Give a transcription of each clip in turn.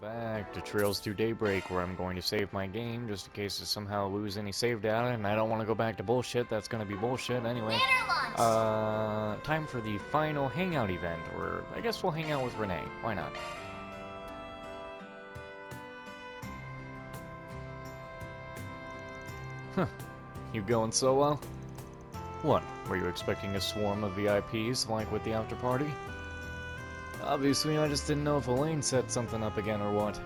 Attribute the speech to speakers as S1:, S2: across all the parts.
S1: back to Trails to Daybreak, where I'm going to save my game just in case I somehow lose any save data, and I don't want to go back to bullshit. That's going to be bullshit anyway. Time for the final hangout event, or I guess we'll hang out with Renee. Why not? Huh. You going solo? What? Were you expecting a swarm of VIPs like with the after party? Obviously, I just didn't know if Elaine set something up again or what.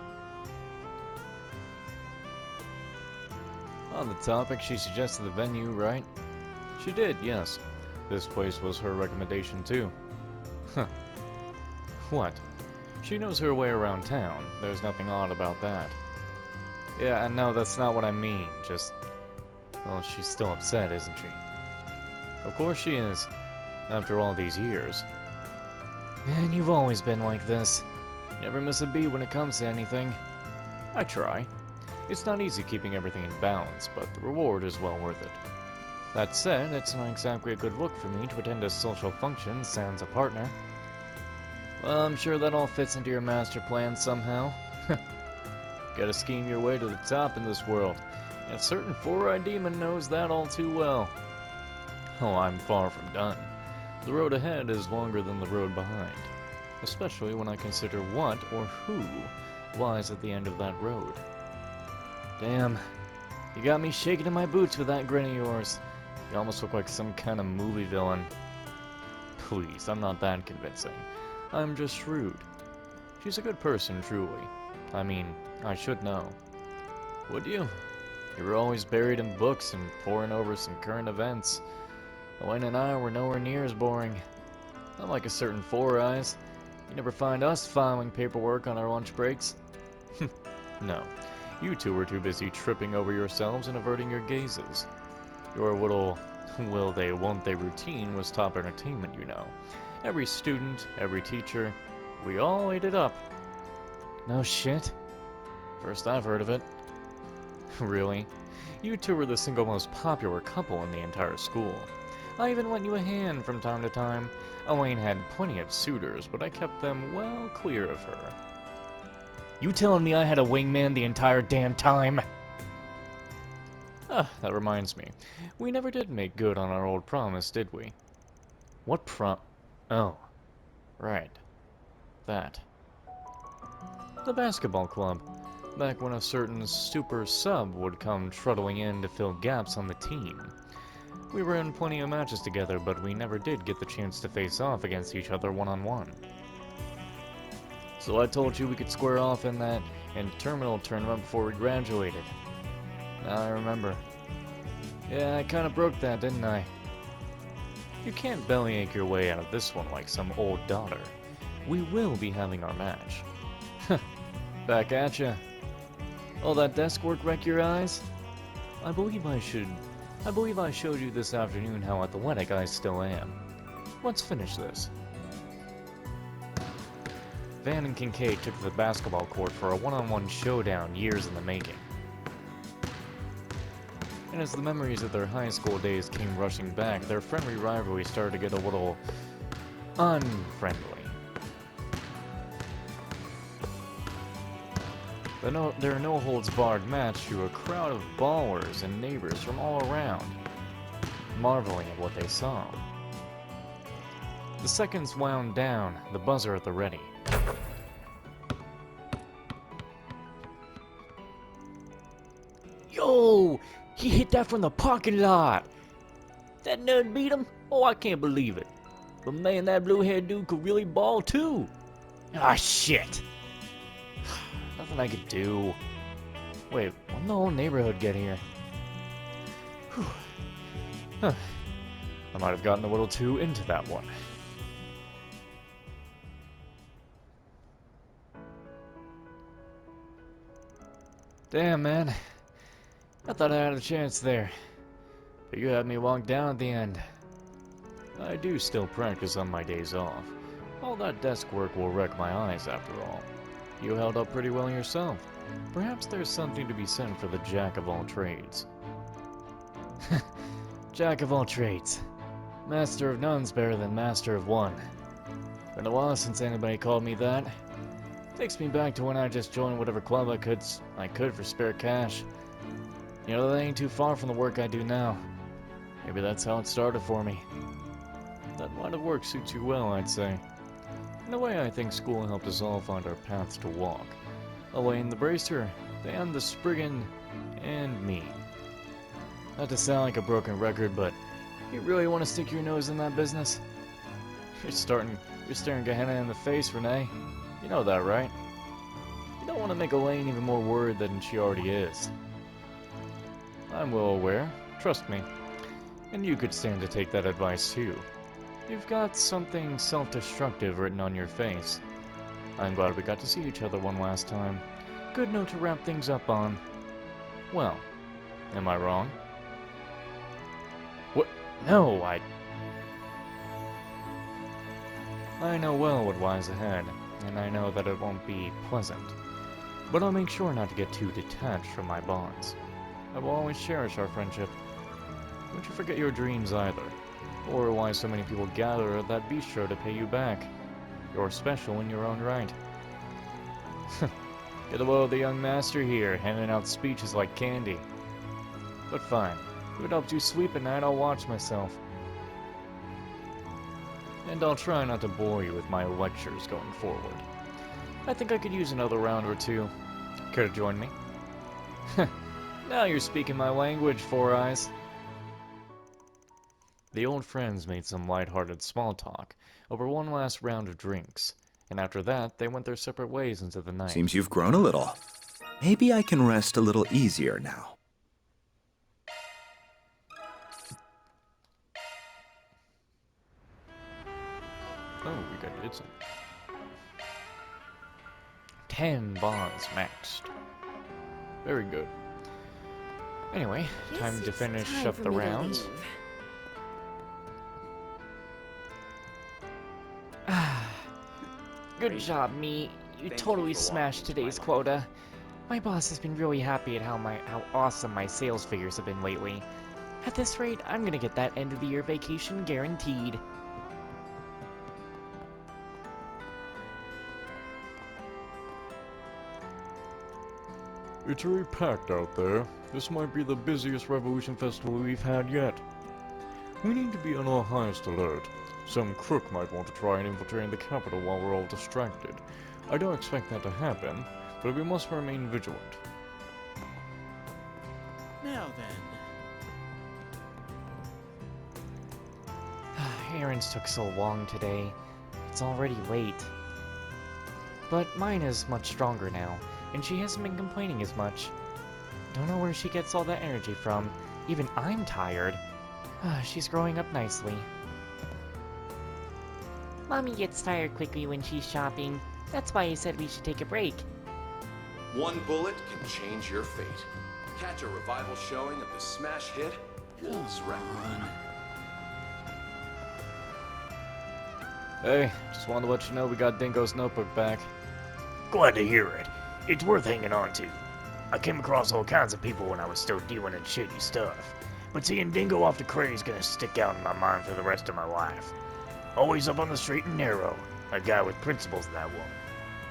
S1: On the topic, she suggested the venue, right? She did, yes. This place was her recommendation too. Huh. What? She knows her way around town. There's nothing odd about that. Yeah, no, that's not what I mean. Just... well, she's still upset, isn't she? Of course she is. After all these years. Man, you've always been like this. Never miss a beat when it comes to anything. I try. It's not easy keeping everything in balance, but the reward is well worth it. That said, it's not exactly a good look for me to attend a social function sans a partner. Well, I'm sure that all fits into your master plan somehow. Gotta scheme your way to the top in this world, and a certain four-eyed demon knows that all too well. Oh, I'm far from done. The road ahead is longer than the road behind, especially when I consider what or who lies at the end of that road. Damn, you got me shaking in my boots with that grin of yours. You almost look like some kind of movie villain. Please, I'm not that convincing. I'm just shrewd. She's a good person, truly. I mean, I should know. Would you? You were always buried in books and poring over some current events. Elaine and I were nowhere near as boring. Not like a certain Four Eyes. You never find us filing paperwork on our lunch breaks. No, you two were too busy tripping over yourselves and averting your gazes. Your little will they, won't they routine was top entertainment, you know. Every student, every teacher, we all ate it up. No shit. First I've heard of it. Really? You two were the single most popular couple in the entire school. I even lent you a hand from time to time. Elaine had plenty of suitors, but I kept them well clear of her. You telling me I had a wingman the entire damn time? Ah, that reminds me. We never did make good on our old promise, did we? What Oh. Right. That. The basketball club. Back when a certain super sub would come trundling in to fill gaps on the team. We were in plenty of matches together, but we never did get the chance to face off against each other one-on-one. So I told you we could square off in that terminal tournament before we graduated. Now I remember. Yeah, I kinda broke that, didn't I? You can't bellyache your way out of this one like some old daughter. We will be having our match. Back at ya. All that desk work wreck your eyes? I believe I showed you this afternoon how athletic I still am. Let's finish this. Van and Kincaid took to the basketball court for a one-on-one showdown years in the making. And as the memories of their high school days came rushing back, their friendly rivalry started to get a little unfriendly. Their no-holds-barred match drew a crowd of ballers and neighbors from all around, marveling at what they saw. The seconds wound down, the buzzer at the ready. Yo! He hit that from the parking lot! That nerd beat him? Oh, I can't believe it. But man, that blue-haired dude could really ball too. Ah, shit! Nothing I could do. Wait, when did the whole neighborhood get here? Whew. Huh. I might have gotten a little too into that one. Damn, man. I thought I had a chance there. But you had me walk down at the end. I do still practice on my days off. All that desk work will wreck my eyes after all. You held up pretty well yourself. Perhaps there's something to be said for the jack of all trades. Jack of all trades. Master of none's better than master of one. Been a while since anybody called me that. Takes me back to when I just joined whatever club I could for spare cash. You know, that ain't too far from the work I do now. Maybe that's how it started for me. That line of work suits you well, I'd say. In a way, I think school helped us all find our paths to walk. Elaine the Bracer, Dan the Spriggan, and me. Not to sound like a broken record, but you really want to stick your nose in that business? You're staring Gehenna in the face, Renee. You know that, right? You don't want to make Elaine even more worried than she already is. I'm well aware. Trust me. And you could stand to take that advice, too. You've got something self-destructive written on your face. I'm glad we got to see each other one last time. Good note to wrap things up on. Well, am I wrong? What? No, I know well what lies ahead, and I know that it won't be pleasant. But I'll make sure not to get too detached from my bonds. I will always cherish our friendship. Don't you forget your dreams either, or why so many people gather at that bistro to pay you back. You're special in your own right. Get a load of the young master here, handing out speeches like candy. But fine, if it helps you sleep at night, I'll watch myself. And I'll try not to bore you with my lectures going forward. I think I could use another round or two. Care to join me? Now you're speaking my language, Four Eyes. The old friends made some light-hearted small talk over one last round of drinks, and after that, they went their separate ways into the night.
S2: Seems you've grown a little. Maybe I can rest a little easier now.
S1: Oh, we got did some. 10 bonds maxed. Very good. Anyway, time to finish up the rounds.
S3: Good job, me. You totally smashed today's quota. My boss has been really happy at how awesome my sales figures have been lately. At this rate, I'm gonna get that end of the year vacation guaranteed.
S1: It's very packed out there. This might be the busiest Revolution Festival we've had yet. We need to be on our highest alert. Some crook might want to try and infiltrate the capital while we're all distracted. I don't expect that to happen, but we must remain vigilant.
S4: Now then.
S3: Errands took so long today. It's already late. But mine is much stronger now, and she hasn't been complaining as much. Don't know where she gets all that energy from. Even I'm tired. She's growing up nicely. Mommy gets tired quickly when she's shopping. That's why I said we should take a break.
S5: One bullet can change your fate. Catch a revival showing of the smash hit, Wolves Requiem.
S1: Hey, just wanted to let you know we got Dingo's notebook back.
S6: Glad to hear it. It's worth hanging on to. I came across all kinds of people when I was still dealing in shady stuff, but seeing Dingo off the crate is gonna stick out in my mind for the rest of my life. Always up on the straight and narrow, a guy with principles, that one.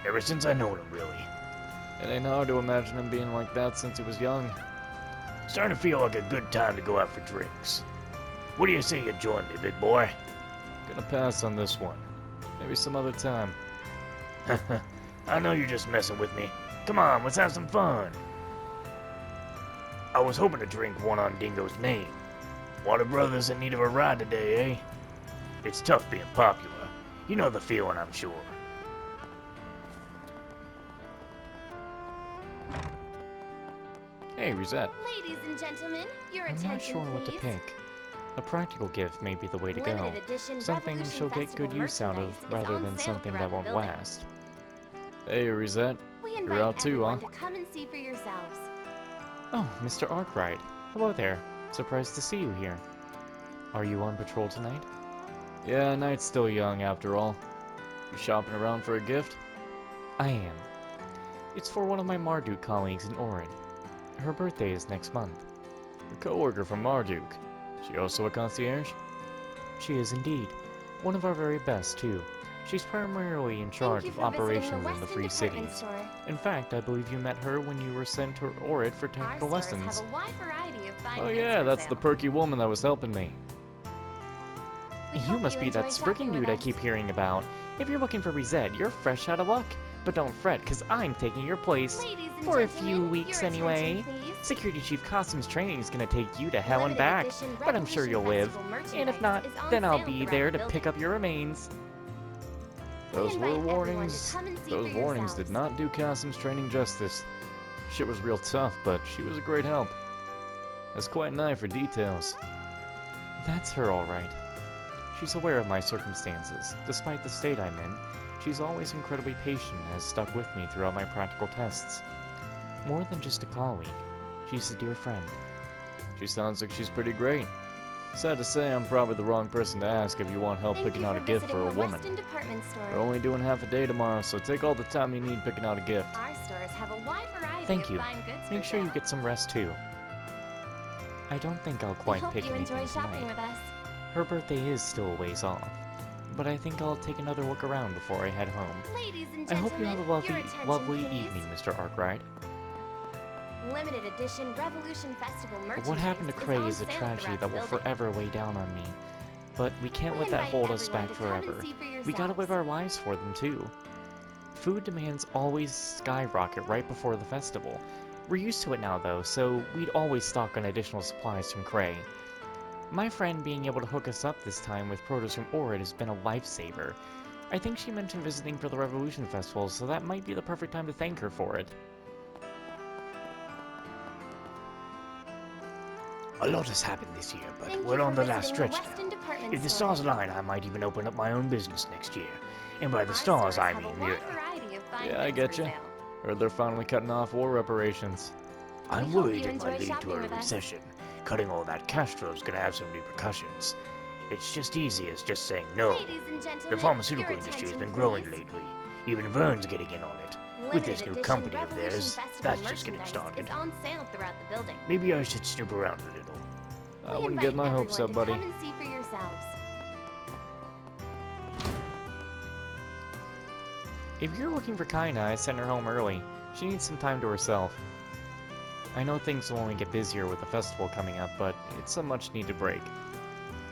S6: Ever since I known him, really.
S1: It ain't hard to imagine him being like that since he was young.
S6: Starting to feel like a good time to go out for drinks. What do you say you join me, big boy?
S1: Gonna pass on this one. Maybe some other time.
S6: I know you're just messing with me. Come on, let's have some fun. I was hoping to drink one on Dingo's name. Water Brothers in need of a ride today, eh? It's tough being popular. You know the feeling, I'm sure.
S1: Hey, Reset.
S7: Ladies and gentlemen, your
S3: I'm
S7: attention,
S3: not sure what to
S7: please.
S3: pick. A practical gift may be the way to go.
S7: Limited edition
S3: Something
S7: Revolution
S3: she'll get
S7: Festival
S3: good use out of,
S7: merchandise is
S3: rather
S7: on
S3: than
S7: sale
S3: something
S7: throughout
S3: that won't
S7: the building.
S3: last.
S1: Hey, Reset.
S7: We
S1: You're
S7: invite
S1: out too, huh?
S7: everyone to come and see for yourselves.
S3: Oh, Mr. Arkwright. Hello there. Surprised to see you here. Are you on patrol tonight?
S1: Yeah, night's still young after all. You shopping around for a gift?
S3: I am. It's for one of my Marduk colleagues in Orin. Her birthday is next month.
S1: A coworker from Marduk. She also a concierge?
S3: She is indeed. One of our very best, too. She's primarily in
S7: Thank
S3: charge
S7: you
S3: of
S7: for visiting the
S3: operations in the
S7: Weston
S3: three
S7: department
S3: cities.
S7: store.
S3: In fact, I believe you met her when you were sent to Orid for
S7: Our
S3: technical
S7: stores have
S3: lessons.
S7: a wide variety of fine
S1: Oh
S7: goods
S1: yeah,
S7: for
S1: that's
S7: sale.
S1: the perky woman that was helping me.
S7: We
S3: You
S7: hope
S3: must be that
S7: enjoy
S3: stricken
S7: shopping with
S3: dude I
S7: us.
S3: keep hearing about. If you're looking for Reset, you're fresh out of luck. But don't fret, cause I'm taking your place.
S7: Ladies and
S3: For a
S7: gentlemen,
S3: few weeks
S7: your
S3: anyway.
S7: attention, please.
S3: Security Chief Costumes training is gonna take you to hell and
S7: Limited
S3: back.
S7: edition
S3: But I'm sure
S7: Revolution
S3: you'll live.
S7: Festival
S3: And if
S7: merchandise
S3: not,
S7: is on
S3: then I'll
S7: sale
S3: be
S7: throughout
S3: there
S7: the
S3: to pick
S7: building.
S3: up your remains.
S1: Those
S7: invite
S1: were
S7: everyone to
S1: warnings.
S7: come and see
S1: Those
S7: for
S1: warnings
S7: yourselves.
S1: did not do Costumes training justice. Shit was real tough, but she was a great help. That's quite an eye for details.
S3: That's her alright. She's aware of my circumstances. Despite the state I'm in, she's always incredibly patient and has stuck with me throughout my practical tests. More than just a colleague, she's a dear friend.
S1: She sounds like she's pretty great. Sad to say, I'm probably the wrong person to ask if you want help
S7: Thank
S1: picking
S7: you
S1: out a
S7: for
S1: gift
S7: visiting
S1: for a
S7: the
S1: woman.
S7: Weston department store.
S1: We're only doing half a day tomorrow, so take all the time you need picking out a gift.
S7: Our stores have a wide variety
S3: Thank
S7: of
S3: you.
S7: fine goods
S3: Make
S7: for
S3: sure you
S7: sale.
S3: get some rest too. I don't think I'll
S7: We
S3: quite
S7: hope
S3: pick
S7: you
S3: anything
S7: enjoy shopping
S3: tonight.
S7: with us.
S3: Her birthday is still a ways off, but I think I'll take another look around before I head home.
S7: Ladies and
S3: I
S7: gentlemen,
S3: hope you have a
S7: your
S3: lovely,
S7: attention,
S3: lovely
S7: please.
S3: evening, Mr. Arkwright.
S7: Limited edition Revolution Festival merchandise
S3: What happened to Cray
S7: on
S3: is a
S7: sale
S3: tragedy
S7: throughout
S3: that
S7: the
S3: will
S7: building.
S3: forever weigh down on me. But we can't
S7: We
S3: let that
S7: invite
S3: hold us
S7: everyone
S3: back
S7: to come and
S3: forever.
S7: see for
S3: We gotta live
S7: yourselves.
S3: our lives for them too. Food demands always skyrocket right before the festival. We're used to it now though, so we'd always stock on additional supplies from Cray. My friend being able to hook us up this time with produce from Orid has been a lifesaver. I think she mentioned visiting for the Revolution Festival, so that might be the perfect time to thank her for it.
S6: A lot has happened this year, but
S7: Thank you
S6: we're on
S7: for
S6: the last
S7: visiting
S6: stretch
S7: Weston
S6: now.
S7: department
S6: If the
S7: store.
S6: stars align, I might even open up my own business next year. And by the
S7: Our
S6: stars,
S7: stores
S6: I
S7: have a
S6: mean
S7: wide
S6: the...
S7: variety of fine
S1: Yeah, I
S7: goods for
S1: getcha.
S7: sale.
S1: Heard they're finally cutting off war reparations.
S6: I'm
S7: hope
S6: worried
S7: you
S6: it might
S7: enjoy
S6: lead to
S7: shopping
S6: a
S7: with us.
S6: recession. Cutting all that cash flow is going to have some repercussions. It's just easy as just saying no.
S7: Ladies and gentlemen,
S6: The pharmaceutical
S7: your
S6: industry has
S7: attention,
S6: been growing
S7: please.
S6: lately. Even Vern's getting in on it. With
S7: Limited
S6: this new
S7: edition
S6: company of
S7: Revolution
S6: theirs,
S7: Festival
S6: that's just getting
S7: merchandise
S6: started.
S7: is on sale throughout the building.
S6: Maybe I should snoop around a little.
S1: I
S7: We
S1: wouldn't get
S7: invite
S1: my hopes
S7: everyone
S1: up,
S7: to
S1: buddy.
S7: Come and see for yourselves.
S3: If you're looking for Kaina, I sent her home early. She needs some time to herself. I know things will only get busier with the festival coming up, but it's a much-needed break.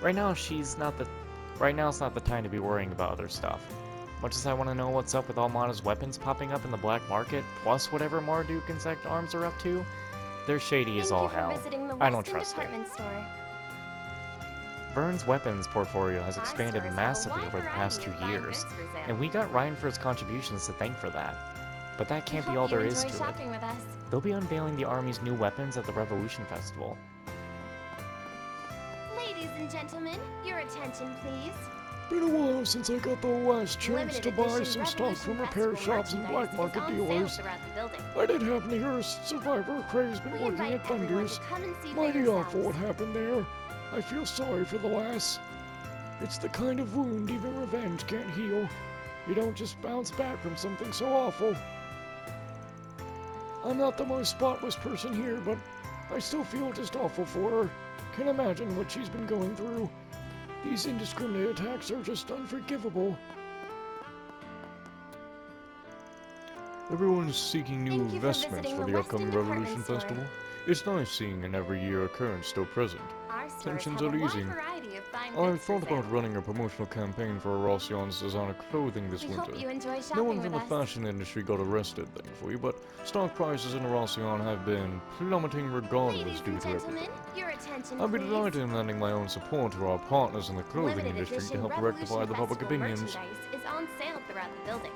S3: Right now, Right now, it's not the time to be worrying about other stuff. Much as I want to know what's up with Almana's weapons popping up in the black market, plus whatever Marduk Insect Arms are up to, they're shady as all
S7: Thank you for
S3: hell.
S7: visiting the
S3: I don't
S7: Weston
S3: trust it.
S7: department store.
S3: Vern's weapons portfolio has
S7: Our
S3: expanded
S7: stores have a
S3: massively
S7: wide
S3: over the past
S7: variety
S3: 2
S7: of fine
S3: years,
S7: goods for sale.
S3: and we got Ryan for his contributions to thank for that. But that can't
S7: We
S3: be
S7: hope
S3: all there
S7: you
S3: is
S7: enjoy
S3: to it.
S7: shopping with us.
S3: They'll be unveiling the Army's new weapons at the Revolution Festival.
S7: Ladies and gentlemen, your attention, please.
S4: Been a while since I got the last chance
S7: Limited
S4: to buy
S7: edition
S4: some stock
S7: Revolution
S4: from repair
S7: Festival
S4: shops and black
S7: merchandise
S4: market
S7: is on
S4: dealers.
S7: sale throughout the building.
S4: I did happen to hear a survivor Cray's been
S7: We
S4: working
S7: invite
S4: at
S7: everyone
S4: Thunder's.
S7: to come and see for
S4: Mighty
S7: yourselves.
S4: awful what happened there. I feel sorry for the lass. It's the kind of wound even revenge can't heal. You don't just bounce back from something so awful. I'm not the most spotless person here, but I still feel just awful for her. Can imagine what she's been going through. These indiscriminate attacks are just unforgivable.
S1: Everyone's seeking new
S7: Thank you for
S1: investments
S7: visiting
S1: for
S7: the
S1: the upcoming
S7: Weston
S1: Revolution
S7: department store.
S1: Festival. It's nice seeing an every year occurrence still present.
S7: Our stores
S1: Tensions
S7: have
S1: are
S7: a wide
S1: easing.
S7: variety of fine
S1: I've
S7: goods for
S1: thought about
S7: sale.
S1: running a promotional campaign for Erosion's designer clothing this
S7: We
S1: winter.
S7: hope you enjoy shopping
S1: No one
S7: with
S1: from the
S7: us.
S1: fashion industry got arrested, thankfully, but stock prices in Erosion have been plummeting regardless
S7: Ladies
S1: due
S7: and
S1: to
S7: gentlemen,
S1: everything.
S7: your attention,
S1: I'd be
S7: please.
S1: delighted in lending my own support to our partners in the clothing
S7: Limited
S1: industry to
S7: edition
S1: help
S7: Revolution
S1: rectify the public
S7: Festival
S1: opinions.
S7: merchandise is on sale throughout the building.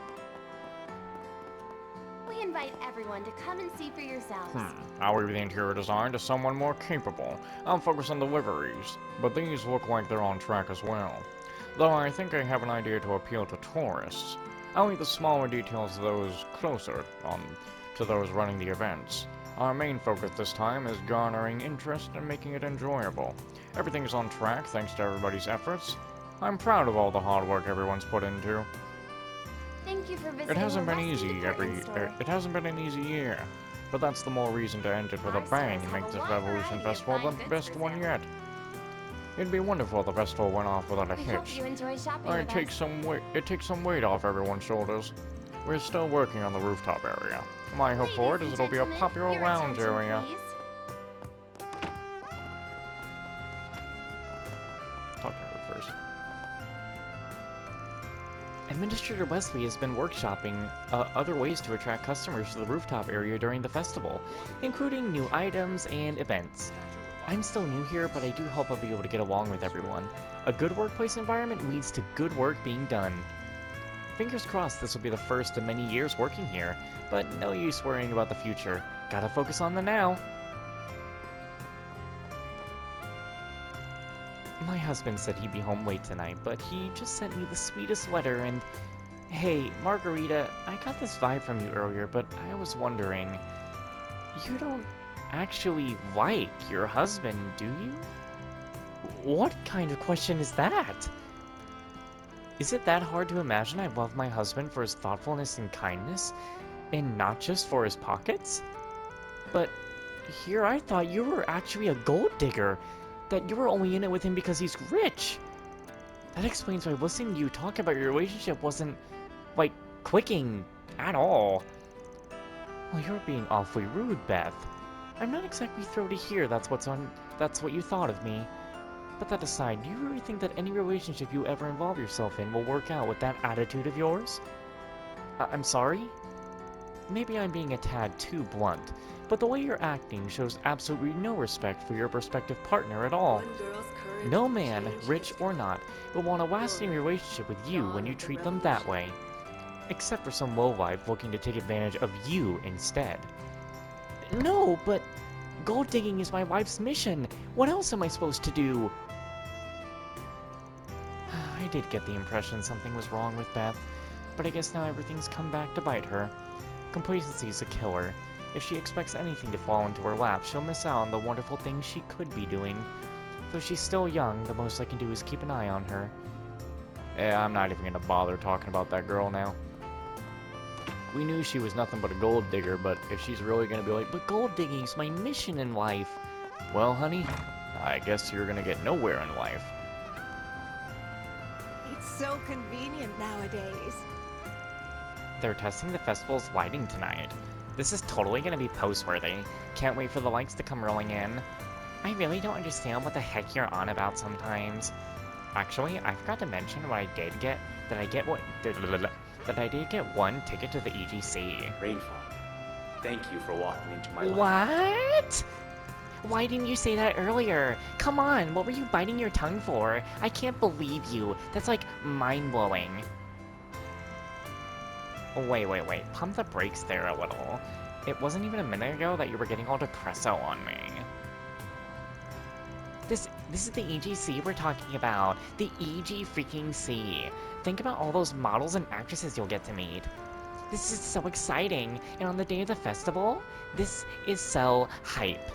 S7: We invite everyone to come and see for yourselves.
S1: I'll leave the interior design to someone more capable. I'll focus on the liveries, but these look like they're on track as well. Though I think I have an idea to appeal to tourists. I'll leave the smaller details to those closer to those running the events. Our main focus this time is garnering interest and making it enjoyable. Everything's on track thanks to everybody's efforts. I'm proud of all the hard work everyone's put into.
S7: Thank you for visiting
S1: It hasn't
S7: the
S1: been
S7: Weston
S1: easy
S7: department store.
S1: it hasn't been an easy year, but that's the more reason to end it with a
S7: Our
S1: bang
S7: stores
S1: and
S7: have
S1: make
S7: a
S1: this
S7: wide
S1: Revolution
S7: variety of
S1: Festival
S7: fine
S1: the
S7: goods
S1: best
S7: for
S1: one
S7: sale.
S1: yet. It'd be wonderful if the festival went off without a
S7: We hope
S1: hitch.
S7: you enjoy shopping
S1: It
S7: with
S1: takes
S7: us.
S1: some weight. It takes some weight off everyone's shoulders. We're still working on the rooftop area. My hope for it
S7: Ladies
S1: is
S7: and
S1: it'll be a
S7: gentlemen,
S1: popular
S7: your
S1: lounge
S7: attention,
S1: area.
S7: please.
S1: Talk to her first.
S3: Administrator Wesley has been workshopping other ways to attract customers to the rooftop area during the festival, including new items and events. I'm still new here, but I do hope I'll be able to get along with everyone. A good workplace environment leads to good work being done. Fingers crossed this will be the first of many years working here, but no use worrying about the future. Gotta focus on the now. My husband said he'd be home late tonight, but he just sent me the sweetest letter and... Hey, Margarita, I got this vibe from you earlier, but I was wondering... You don't actually like your husband, do you? What kind of question is that? Is it that hard to imagine I love my husband for his thoughtfulness and kindness, and not just for his pockets? But here I thought you were actually a gold digger, that you were only in it with him because he's rich. That explains why listening to you talk about your relationship wasn't, like, clicking at all. Well, you're being awfully rude, Beth. I'm not exactly thrilled to hear that's what you thought of me. But that aside, do you really think that any relationship you ever involve yourself in will work out with that attitude of yours? I'm sorry? Maybe I'm being a tad too blunt, but the way you're acting shows absolutely no respect for your prospective partner at all. No man, rich or not, will want a lasting relationship with you when you treat them that way. Except for some lowlife looking to take advantage of you instead. No, but gold digging is my wife's mission. What else am I supposed to do? I did get the impression something was wrong with Beth, but I guess now everything's come back to bite her. Complacency's a killer. If she expects anything to fall into her lap, she'll miss out on the wonderful things she could be doing. Though she's still young, the most I can do is keep an eye on her.
S1: Yeah, I'm not even gonna bother talking about that girl now. We knew she was nothing but a gold digger, but if she's really gonna be like,
S3: But gold digging's my mission in life.
S1: well, honey, I guess you're gonna get nowhere in life.
S8: It's so convenient nowadays.
S3: They're testing the festival's lighting tonight. This is totally gonna be post-worthy. Can't wait for the lights to come rolling in. I really don't understand what the heck you're on about sometimes. Actually, I forgot to mention what I did get. That I did get one ticket to the EGC.
S9: Rainfall, thank you for walking into my life.
S3: What? Why didn't you say that earlier? Come on, what were you biting your tongue for? I can't believe you. That's like mind-blowing. Wait. Pump the brakes there a little. It wasn't even a minute ago that you were getting all depresso on me. This is the EGC we're talking about. The EG freaking C. Think about all those models and actresses you'll get to meet. This is so exciting. And on the day of the festival, this is so hype.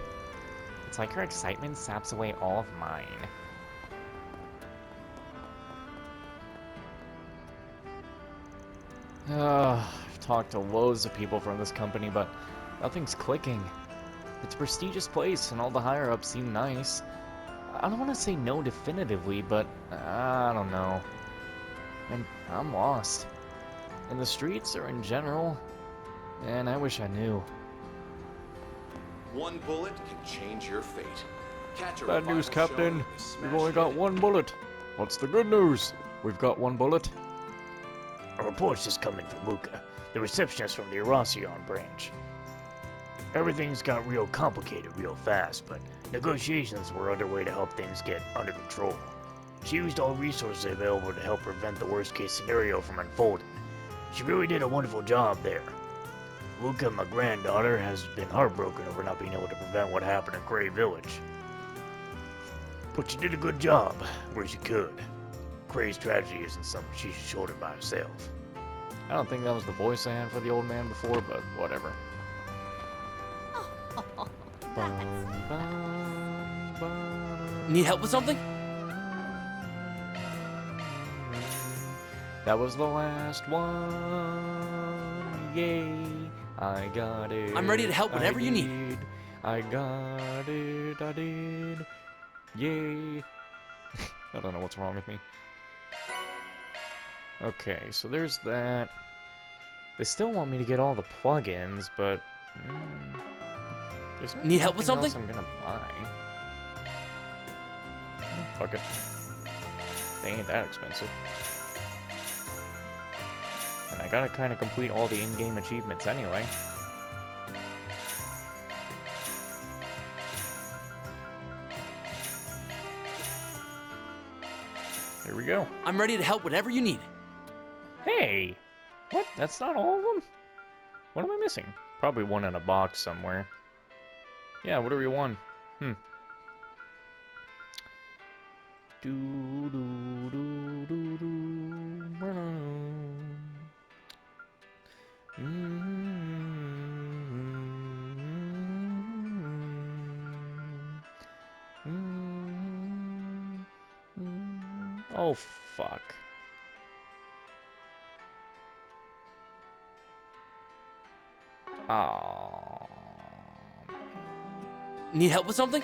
S3: It's like her excitement saps away all of mine.
S1: I've talked to loads of people from this company, but nothing's clicking. It's a prestigious place, and all the higher-ups seem nice. I don't want to say no definitively, but I don't know. And I'm lost. In the streets or in general, and I wish I knew.
S5: One bullet can change your fate. Catch a
S1: Bad news,
S5: revival
S1: Captain.
S5: showing of the
S1: We've
S5: smash
S1: only got
S5: hit.
S1: one bullet. What's the good news? We've got one bullet.
S6: A report's just coming from Luca, the receptionist from the Erasion branch. Everything's got real complicated real fast, but negotiations were underway to help things get under control. She used all resources available to help prevent the worst-case scenario from unfolding. She really did a wonderful job there. Luca, my granddaughter, has been heartbroken over not being able to prevent what happened in Gray Village. But she did a good job where she could. Gray's tragedy isn't something she should shoulder by herself.
S1: I don't think that was the voice I had for the old man before, but whatever. Bum, bum, bum.
S10: Need help with something?
S1: That was the last one. Yay. I got it.
S10: I'm ready to help whenever you need.
S1: I got it. I did. Yay. I don't know what's wrong with me. Okay, so there's that. They still want me to get all the plugins, but there's
S7: Need help with
S1: nothing
S7: something?
S1: else I'm gonna buy. Fuck it. They ain't that expensive. And I gotta kind of complete all the in-game achievements anyway. Here we go.
S7: I'm ready to help whatever you need.
S1: Hey! What? That's not all of them? What am I missing? Probably one in a box somewhere. Yeah, whatever you want. Do do do do do. Oh fuck. Oh.
S7: Need help with something?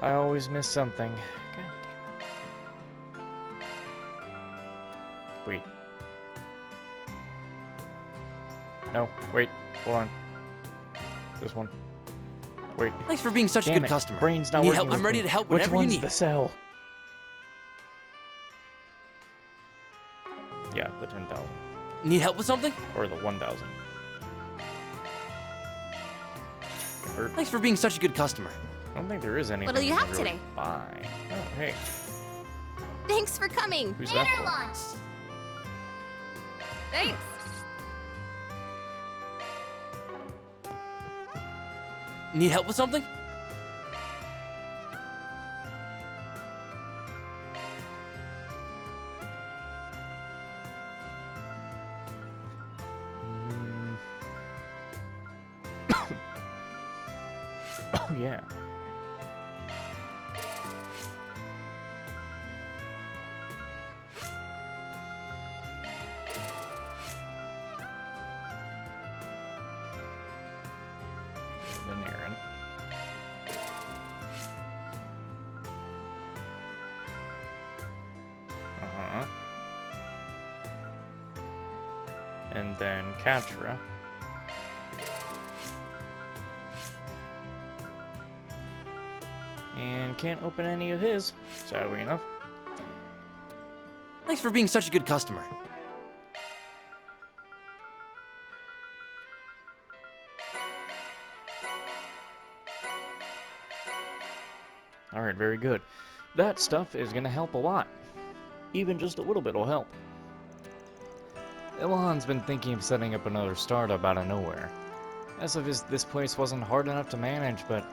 S1: I always miss something. God damn it. Wait. No, wait. Hold on. This one. Wait.
S7: Thanks for being such a
S1: Damn
S7: good
S1: it.
S7: customer.
S1: Brain's not
S7: Need
S1: working
S7: help?
S1: with
S7: I'm ready
S1: me.
S7: to help
S1: Which
S7: whatever you
S1: one's
S7: need.
S1: the cell? Yeah, the 10,000.
S7: Need help with something?
S1: Or the 1,000. Or,
S7: Thanks for being such a good customer.
S1: I don't think there is anything
S10: What'll you
S1: can
S10: have
S1: really
S10: today?
S1: buy. Oh, hey.
S10: Thanks for coming.
S1: Who's that for?
S10: Lunch. Thanks.
S7: Need help with something?
S1: Oh, yeah. Then Aaron. Uh-huh. And then Katra. And can't open any of his, sadly enough.
S7: Thanks for being such a good customer.
S1: Alright, very good. That stuff is gonna help a lot. Even just a little bit will help. Ilhan's been thinking of setting up another startup out of nowhere. As if this place wasn't hard enough to manage, but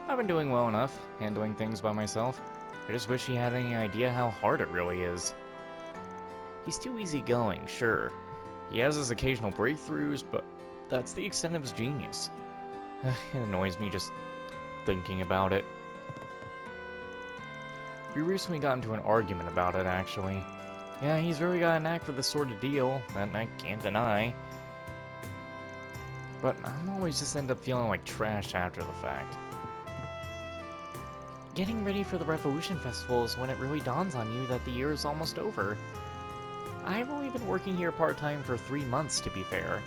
S1: I've been doing well enough, handling things by myself. I just wish he had any idea how hard it really is. He's too easygoing, sure. He has his occasional breakthroughs, but that's the extent of his genius. It annoys me just thinking about it. We recently got into an argument about it, actually. Yeah, he's really got a knack for this sort of deal, that I can't deny. But I'm always just end up feeling like trash after the fact. Getting ready for the Revolution Festival is when it really dawns on you that the year is almost over. I've only been working here part-time for 3 months, to be fair.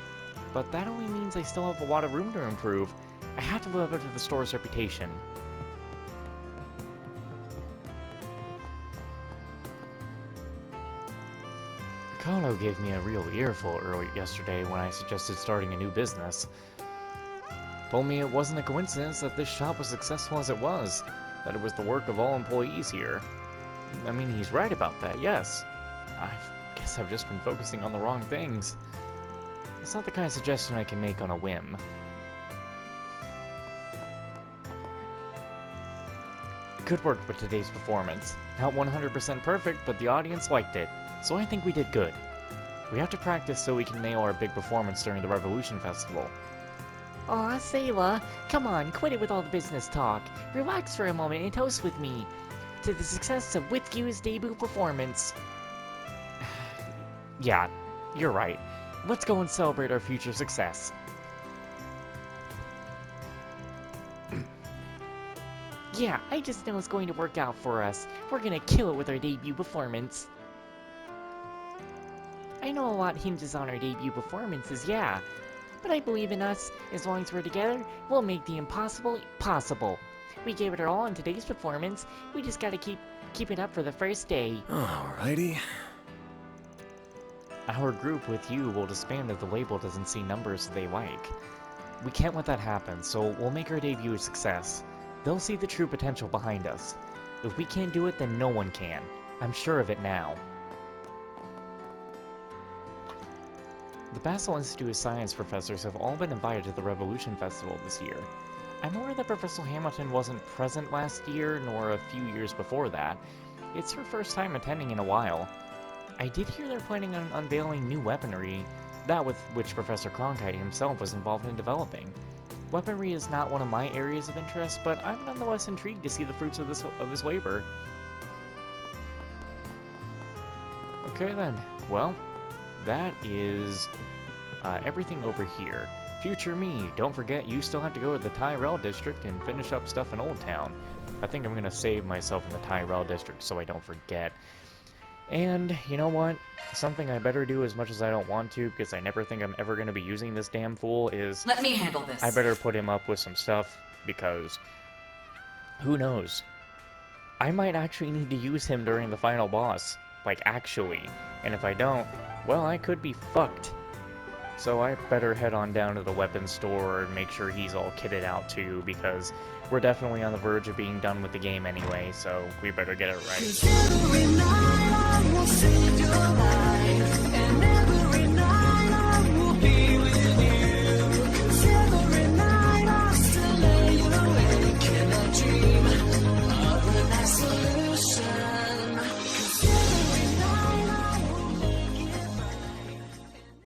S1: But that only means I still have a lot of room to improve. I have to live up to the store's reputation. Kano gave me a real earful yesterday when I suggested starting a new business. Told me it wasn't a coincidence that this shop was successful as it was, that it was the work of all employees here. I mean, he's right about that, yes. I guess I've just been focusing on the wrong things. It's not the kind of suggestion I can make on a whim. Good work with today's performance. Not 100% perfect, but the audience liked it, so I think we did good. We have to practice so we can nail our big performance during the Revolution Festival.
S3: Aw, Sayla, come on, quit it with all the business talk. Relax for a moment and toast with me to the success of Withyu's debut performance.
S1: Yeah, you're right. Let's go and celebrate our future success.
S3: Yeah, I just know it's going to work out for us. We're gonna kill it with our debut performance. I know a lot hinges on our debut performances, yeah. But I believe in us. As long as we're together, we'll make the impossible possible. We gave it our all in today's performance. We just gotta keep it up for the first day.
S2: Alrighty.
S3: Our group with you will disband if the label doesn't see numbers they like. We can't let that happen, so we'll make our debut a success. They'll see the true potential behind us. If we can't do it, then no one can. I'm sure of it now. The Basel Institute of Science professors have all been invited to the Revolution Festival this year. I'm aware that Professor Hamilton wasn't present last year, nor a few years before that. It's her first time attending in a while. I did hear they're planning on unveiling new weaponry, that with which Professor Cronkite himself was involved in developing. Weaponry is not one of my areas of interest, but I'm nonetheless intrigued to see the fruits of his labor. Okay then, well, that is everything over here. Future me, don't forget you still have to go to the Tyrell District and finish up stuff in Old Town. I think I'm gonna save myself in the Tyrell District so I don't forget. And, you know what? Something I better do as much as I don't want to, because I never think I'm ever gonna be using this damn fool, is...
S11: Let me handle this.
S3: I better put him up with some stuff, because... who knows? I might actually need to use him during the final boss. Like, actually. And if I don't, well, I could be fucked. So I better head on down to the weapons store and make sure he's all kitted out too, because we're definitely on the verge of being done with the game anyway, so we better get it right.